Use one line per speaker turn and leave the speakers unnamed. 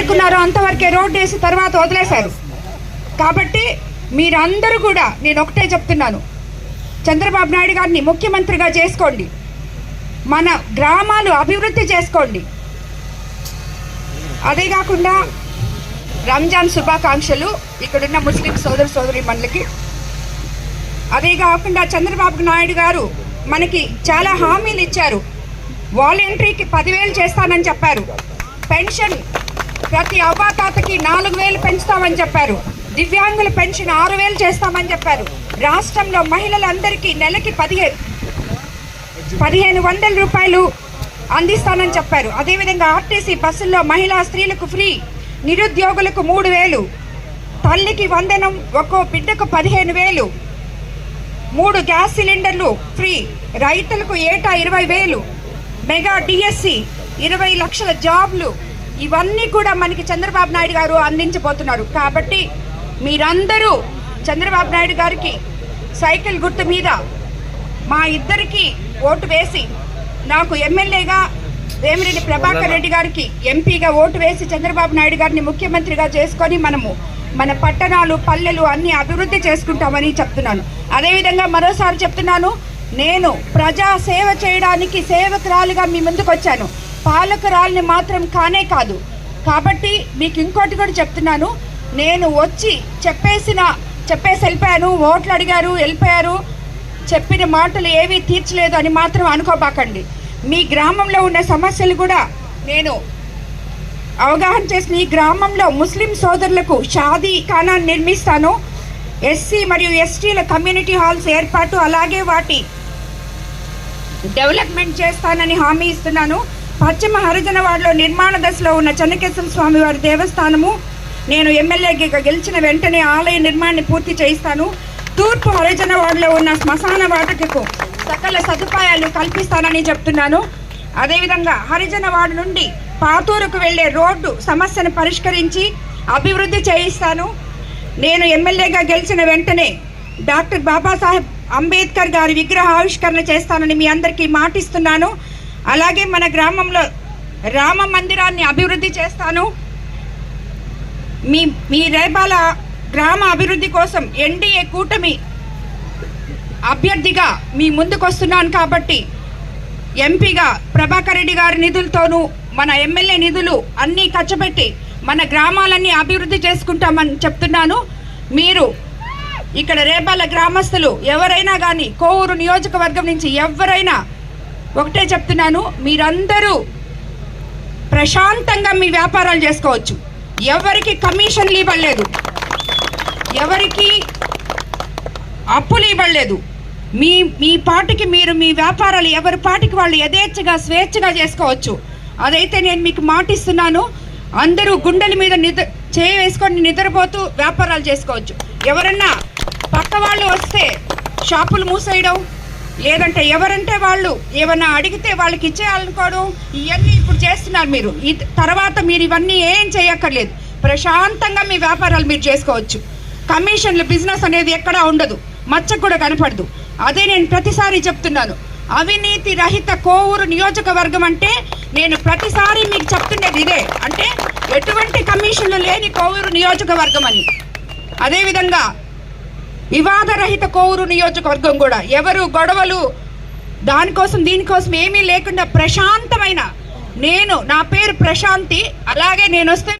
ఎంతవరకు ఉన్నారో అంతవరకే రోడ్డు వేసి తర్వాత వదిలేశారు. కాబట్టి మీరందరూ కూడా నేను ఒకటే చెప్తున్నాను, చంద్రబాబు నాయుడు గారిని ముఖ్యమంత్రిగా చేసుకోండి, మన గ్రామాలు అభివృద్ధి చేసుకోండి. అదే కాకుండా రంజాన్ శుభాకాంక్షలు ఇక్కడున్న ముస్లిం సోదరి మండలికి. అదే కాకుండా చంద్రబాబు నాయుడు గారు మనకి చాలా హామీలు ఇచ్చారు. వాలంటరీకి 10,000 చేస్తానని చెప్పారు. పెన్షన్ ప్రతి అవ్వాతాతకి 4,000 పెంచుతామని చెప్పారు. దివ్యాంగుల పెన్షన్ 6,000 చేస్తామని చెప్పారు. రాష్ట్రంలో మహిళలందరికీ నెలకి 1,500 రూపాయలు అందిస్తానని చెప్పారు. అదేవిధంగా ఆర్టీసీ బస్సుల్లో మహిళా స్త్రీలకు ఫ్రీ, నిరుద్యోగులకు 3,000, తల్లికి వందనం, ఒక్కో బిడ్డకు 15,000, 3 గ్యాస్ సిలిండర్లు ఫ్రీ, రైతులకు ఏటా 20,000, మెగా డిఎస్సి, 20 లక్షల జాబ్లు, ఇవన్నీ కూడా మనకి చంద్రబాబు నాయుడు గారు అందించబోతున్నారు. కాబట్టి మీరందరూ చంద్రబాబు నాయుడు గారికి సైకిల్ గుర్తు మీద మా ఇద్దరికి ఓటు వేసి, నాకు ఎమ్మెల్యేగా వేమిరెడ్డి ప్రభాకర్ రెడ్డి గారికి ఎంపీగా ఓటు వేసి చంద్రబాబు నాయుడు గారిని ముఖ్యమంత్రిగా చేసుకొని మనము మన పట్టణాలు పల్లెలు అన్ని అభివృద్ధి చేసుకుంటామని చెప్తున్నాను. అదేవిధంగా మరోసారి చెప్తున్నాను, నేను ప్రజా సేవ చేయడానికి సేవకురాలుగా మీ ముందుకు వచ్చాను, పాలకురాలిని మాత్రం కానే కాదు. కాబట్టి మీకు ఇంకోటి కూడా చెప్తున్నాను, నేను వచ్చి చెప్పేసి వెళ్ళిపోయాను, ఓట్లు అడిగారు వెళ్ళిపోయారు, చెప్పిన మాటలు ఏవీ తీర్చలేదు అని మాత్రం అనుకోబాకండి. మీ గ్రామంలో ఉన్న సమస్యలు కూడా నేను అవగాహన చేసిన ఈ గ్రామంలో ముస్లిం సోదరులకు షాదీ ఖానాన్ని నిర్మిస్తాను. ఎస్సీ మరియు ఎస్టీల కమ్యూనిటీ హాల్స్ ఏర్పాటు, అలాగే వాటి డెవలప్మెంట్ చేస్తానని హామీ ఇస్తున్నాను. పశ్చిమ హరిజనవాడలో నిర్మాణ దశలో ఉన్న చెన్నకేశవ స్వామి వారి దేవస్థానము నేను ఎమ్మెల్యేగా గెలిచిన వెంటనే ఆలయ నిర్మాణాన్ని పూర్తి చేయిస్తాను. తూర్పు హరిజనవాడలో ఉన్న శ్మశాన వాటికకు సకల సదుపాయాలు కల్పిస్తానని చెప్తున్నాను. అదేవిధంగా హరిజనవాడ నుండి పాతూరుకు వెళ్లే రోడ్డు సమస్యను పరిష్కరించి అభివృద్ధి చేయిస్తాను. నేను ఎమ్మెల్యేగా గెలిచిన వెంటనే డాక్టర్ బాబాసాహెబ్ అంబేద్కర్ గారి విగ్రహ ఆవిష్కరణ చేస్తానని మీ అందరికీ మాటిస్తున్నాను. అలాగే మన గ్రామంలో రామ మందిరాన్ని అభివృద్ధి చేస్తాను. మీ రేపాల గ్రామ అభివృద్ధి కోసం ఎన్డీఏ కూటమి అభ్యర్థిగా మీ ముందుకు వస్తున్నాను. కాబట్టి ఎంపీగా ప్రభాకర్ రెడ్డి గారి నిధులతోనూ మన ఎమ్మెల్యే నిధులు అన్నీ ఖర్చుపెట్టి మన గ్రామాలన్నీ అభివృద్ధి చేసుకుంటామని చెప్తున్నాను. మీరు ఇక్కడ రేపాల గ్రామస్తులు ఎవరైనా కానీ కోవూరు నియోజకవర్గం నుంచి ఎవరైనా ఒకటే చెప్తున్నాను, మీరందరూ ప్రశాంతంగా మీ వ్యాపారాలు చేసుకోవచ్చు. ఎవరికి కమిషన్లు ఇవ్వలేదు, ఎవరికి అప్పులు ఇవ్వలేదు. మీ పాటికి మీరు మీ వ్యాపారాలు ఎవరి పాటికి వాళ్ళు యథేచ్ఛగా స్వేచ్ఛగా చేసుకోవచ్చు. అదైతే నేను మీకు మాటిస్తున్నాను. అందరూ గుండెల మీద చేయి వేసుకొని నిద్రపోతూ వ్యాపారాలు చేసుకోవచ్చు. ఎవరన్నా పక్క వాళ్ళు వస్తే షాపులు మూసేయడం, లేదంటే ఎవరంటే వాళ్ళు ఏమన్నా అడిగితే వాళ్ళకి ఇచ్చేయాలనుకోవడం, ఇవన్నీ ఇప్పుడు చేస్తున్నారు మీరు. తర్వాత మీరు ఇవన్నీ ఏం చేయక్కర్లేదు, ప్రశాంతంగా మీ వ్యాపారాలు మీరు చేసుకోవచ్చు. కమిషన్లు బిజినెస్ అనేది ఎక్కడా ఉండదు, మచ్చ కూడా కనపడదు. అదే నేను ప్రతిసారి చెప్తున్నాను, అవినీతి రహిత కోవూరు నియోజకవర్గం అంటే నేను ప్రతిసారి మీకు చెప్తుండేది ఇదే, అంటే ఎటువంటి కమిషన్లు లేని కోవూరు నియోజకవర్గం అని. అదేవిధంగా వివాదరహిత కోవూరు నియోజకవర్గం కూడా, ఎవరు గొడవలు దానికోసం దీనికోసం ఏమీ లేకుండా ప్రశాంతమైన, నా పేరు ప్రశాంతి, అలాగే నేను వస్తే